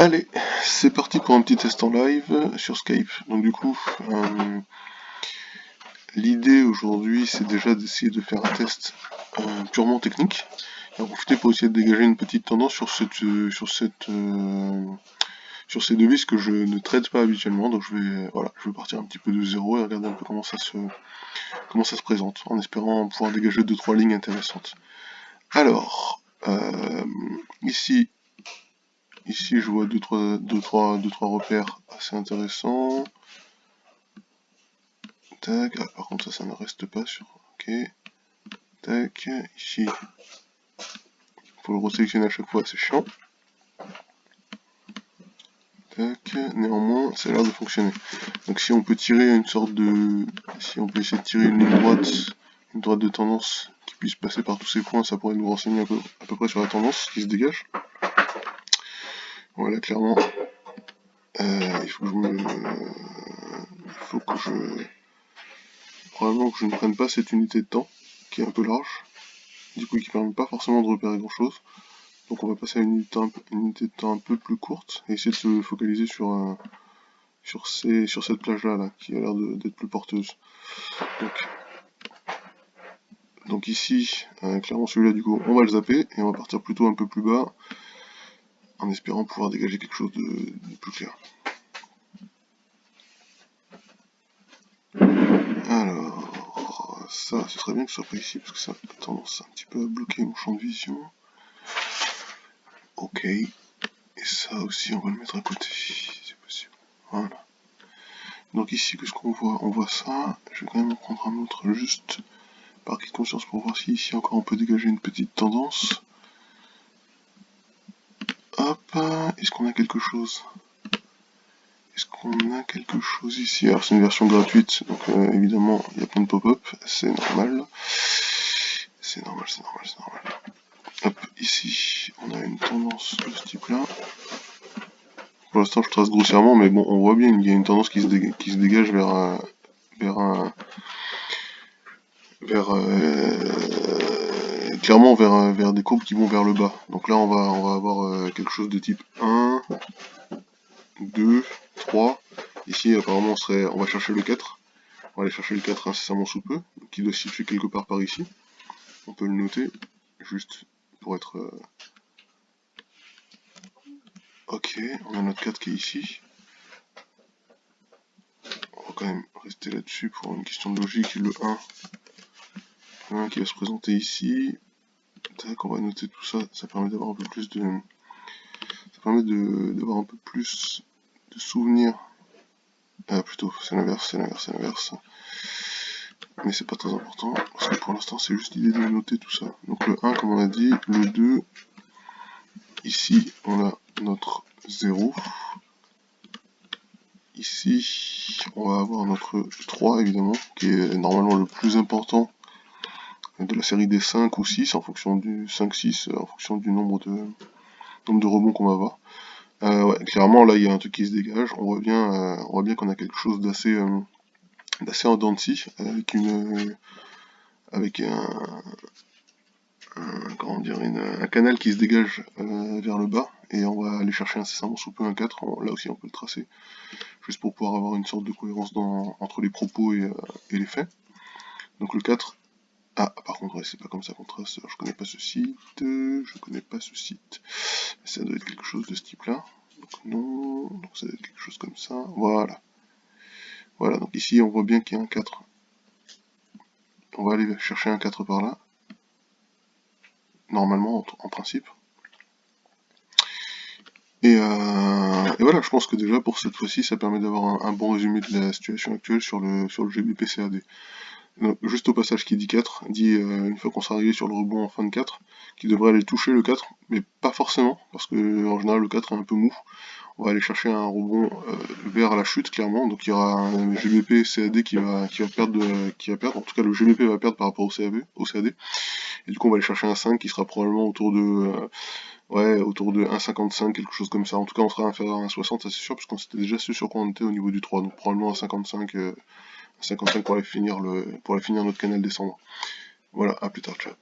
Allez, c'est parti pour un petit test en live sur Skype. Donc du coup, l'idée aujourd'hui, c'est déjà d'essayer de faire un test purement technique. Et en profiter pour essayer de dégager une petite tendance sur ces devises que je ne trade pas habituellement. Donc je vais partir un petit peu de zéro et regarder un peu comment ça se présente, en espérant pouvoir dégager 2-3 lignes intéressantes. Alors, ici je vois 2-3 repères assez intéressants. Tac, ah, par contre ça ne reste pas sur... Ok. Tac, ici. Faut le resélectionner à chaque fois, c'est chiant. Tac, néanmoins, ça a l'air de fonctionner. Donc si on peut tirer une sorte de... Si on peut essayer de tirer une ligne droite de tendance qui puisse passer par tous ces points, ça pourrait nous renseigner à peu près sur la tendance qui se dégage. Voilà, clairement. Il faut que probablement que je ne prenne pas cette unité de temps, qui est un peu large, du coup qui permet pas forcément de repérer grand chose. Donc on va passer à une unité de temps un peu plus courte, et essayer de se focaliser sur cette plage là, qui a l'air d'être plus porteuse. Donc ici, clairement celui-là du coup, on va le zapper, et on va partir plutôt un peu plus bas, en espérant pouvoir dégager quelque chose de plus clair. Alors, ça, ce serait bien que ce soit pas ici, parce que ça a tendance un petit peu à bloquer mon champ de vision. Ok, et ça aussi, on va le mettre à côté, si c'est possible. Voilà. Donc ici, qu'est-ce qu'on voit? On voit ça. Je vais quand même en prendre un autre, juste par acquis de conscience, pour voir si ici encore on peut dégager une petite tendance. Hop, est-ce qu'on a quelque chose? Est-ce qu'on a quelque chose ici? Alors c'est une version gratuite, donc évidemment il y a plein de pop-up, c'est normal. C'est normal. Hop, ici on a une tendance de ce type-là. Pour l'instant je trace grossièrement, mais bon, on voit bien qu'il y a une tendance qui se dégage clairement vers des courbes qui vont vers le bas. Donc là on va avoir quelque chose de type 1, 2, 3. Ici apparemment on va chercher le 4. On va aller chercher le 4 incessamment sous peu, qui doit se situer quelque part par ici. On peut le noter, juste pour être... Ok, on a notre 4 qui est ici. On va quand même rester là-dessus pour une question de logique. Le 1 qui va se présenter ici. Tac, on va noter tout ça, ça permet d'avoir un peu plus de... Ça permet d'avoir un peu plus de souvenirs. Ah, plutôt, c'est l'inverse. Mais c'est pas très important, parce que pour l'instant c'est juste l'idée de noter tout ça. Donc le 1 comme on a dit, le 2, ici on a notre 0. Ici on va avoir notre 3 évidemment, qui est normalement le plus important de la série des 5 ou 6, en fonction du 5-6, en fonction du nombre de rebonds qu'on va avoir. Ouais, clairement là il y a un truc qui se dégage, on voit bien qu'on a quelque chose d'assez en dents de scie, avec un canal qui se dégage vers le bas, et on va aller chercher incessamment sous peu un 4, là aussi on peut le tracer, juste pour pouvoir avoir une sorte de cohérence entre les propos et les faits. Donc le 4, ah par contre ouais, c'est pas comme ça qu'on trace, je connais pas ce site, mais ça doit être quelque chose de ce type là, donc non, donc ça doit être quelque chose comme ça, voilà, donc ici on voit bien qu'il y a un 4, on va aller chercher un 4 par là, normalement en principe. Et voilà, je pense que déjà pour cette fois-ci, ça permet d'avoir un bon résumé de la situation actuelle sur le GBP CAD. Donc, juste au passage, qui dit 4, dit une fois qu'on sera arrivé sur le rebond en fin de 4, qui devrait aller toucher le 4, mais pas forcément, parce que en général le 4 est un peu mou. On va aller chercher un rebond vers la chute clairement, donc il y aura un GBP CAD qui va perdre, en tout cas le GBP va perdre par rapport au CAD, et du coup on va aller chercher un 5 qui sera probablement autour de 1,55, quelque chose comme ça. En tout cas on sera inférieur à 1,60, ça c'est sûr, parce qu'on s'était déjà su sur quoi on était au niveau du 3, donc probablement 1,55 pour aller finir notre canal descendant. Voilà, à plus tard, ciao.